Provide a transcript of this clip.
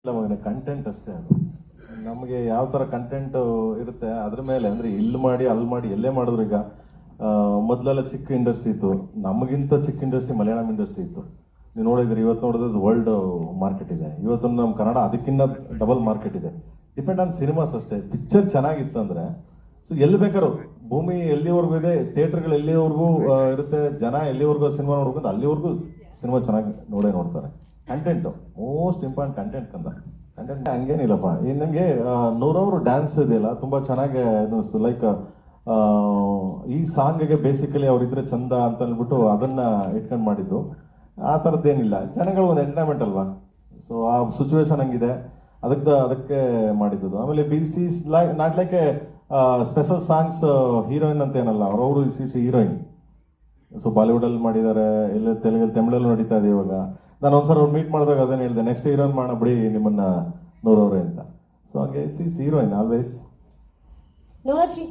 ಇಲ್ಲ ಮಗನೇ, ಕಂಟೆಂಟ್ ಅಷ್ಟೇ ಅದು. ನಮಗೆ ಯಾವ ಥರ ಕಂಟೆಂಟ್ ಇರುತ್ತೆ ಅದ್ರ ಮೇಲೆ, ಅಂದರೆ ಇಲ್ಲಿ ಮಾಡಿ ಅಲ್ಲಿ ಮಾಡಿ ಎಲ್ಲೇ ಮಾಡಿದ್ರು. ಈಗ ಮೊದಲೆಲ್ಲ ಚಿಕ್ಕ ಇಂಡಸ್ಟ್ರಿ ಇತ್ತು, ನಮಗಿಂತ ಚಿಕ್ಕ ಇಂಡಸ್ಟ್ರಿ ಮಲಯಾಳಂ ಇಂಡಸ್ಟ್ರಿ ಇತ್ತು. ನೀವು ನೋಡಿದ್ರಿ, ಇವತ್ತು ನೋಡಿದ್ರೆ ವರ್ಲ್ಡ್ ಮಾರ್ಕೆಟ್ ಇದೆ. ಇವತ್ತು ನಮ್ಮ ಕನ್ನಡ ಅದಕ್ಕಿಂತ ಡಬಲ್ ಮಾರ್ಕೆಟ್ ಇದೆ. ಡಿಪೆಂಡ್ ಆನ್ ಸಿನಿಮಾಸ್ ಅಷ್ಟೇ. ಪಿಕ್ಚರ್ ಚೆನ್ನಾಗಿತ್ತು ಅಂದರೆ ಸೊ ಎಲ್ಲಿ ಬೇಕಾದ್ರೂ ಭೂಮಿ ಎಲ್ಲಿವರೆಗೂ ಇದೆ, ಥಿಯೇಟ್ರ್ಗಳು ಎಲ್ಲಿವರೆಗೂ ಇರುತ್ತೆ, ಜನ ಎಲ್ಲಿವರೆಗೂ ಸಿನಿಮಾ ನೋಡ್ಕೊಂಡು ಅಲ್ಲಿವರೆಗೂ ಸಿನಿಮಾ ಚೆನ್ನಾಗಿ ನೋಡ್ತಾರೆ. Content most important, content content ಹಂಗೇನಿಲ್ಲಪ್ಪ. ಈ ನನಗೆ ನೂರವರು ಡ್ಯಾನ್ಸ್ ಇದೆಯಲ್ಲ ತುಂಬ ಚೆನ್ನಾಗಿ ಅನ್ನಿಸ್ತು. ಲೈಕ್ ಈ ಸಾಂಗಿಗೆ ಬೇಸಿಕಲಿ ಅವರಿದ್ರೆ ಚಂದ ಅಂತ ಅಂದ್ಬಿಟ್ಟು ಅದನ್ನು ಇಟ್ಕೊಂಡು ಮಾಡಿದ್ದು. ಆ ಥರದ್ದೇನಿಲ್ಲ, ಜನಗಳು ಒಂದು ಎಂಟರ್ಟೈನ್ಮೆಂಟ್ ಅಲ್ವಾ. ಸೊ ಆ ಸಿಚುವೇಶನ್ ಹಂಗಿದೆ, ಅದಕ್ಕೆ ಮಾಡಿದ್ದು. ಆಮೇಲೆ BC not like A special songs heroine ಅಂತ ಏನಲ್ಲ, ಅವರು ಹೀರೋಯಿನ್. ಸೊ ಬಾಲಿವುಡಲ್ಲಿ ಮಾಡಿದ್ದಾರೆ, ಎಲ್ಲ ತಮಿಳಲ್ಲಿ ನಡೀತಾ ಇದೆ ಇವಾಗ. ನಾನು ಒಂದ್ಸಲ ಅವ್ರು ಮೀಟ್ ಮಾಡಿದಾಗ ಅದನ್ನು ಹೇಳಿದೆ, ನೆಕ್ಸ್ಟ್ ಹೀರೋಯಿನ್ ಮಾಡೋಣ ಬಿಡಿ ನಿಮ್ಮನ್ನ ನೂರವ್ರೆ ಅಂತ. ಸೊ ಹಾಗೆ ಹೀರೋಯಿನ್ ಆಲ್ವೇಸ್. ನೋರಾಜಿ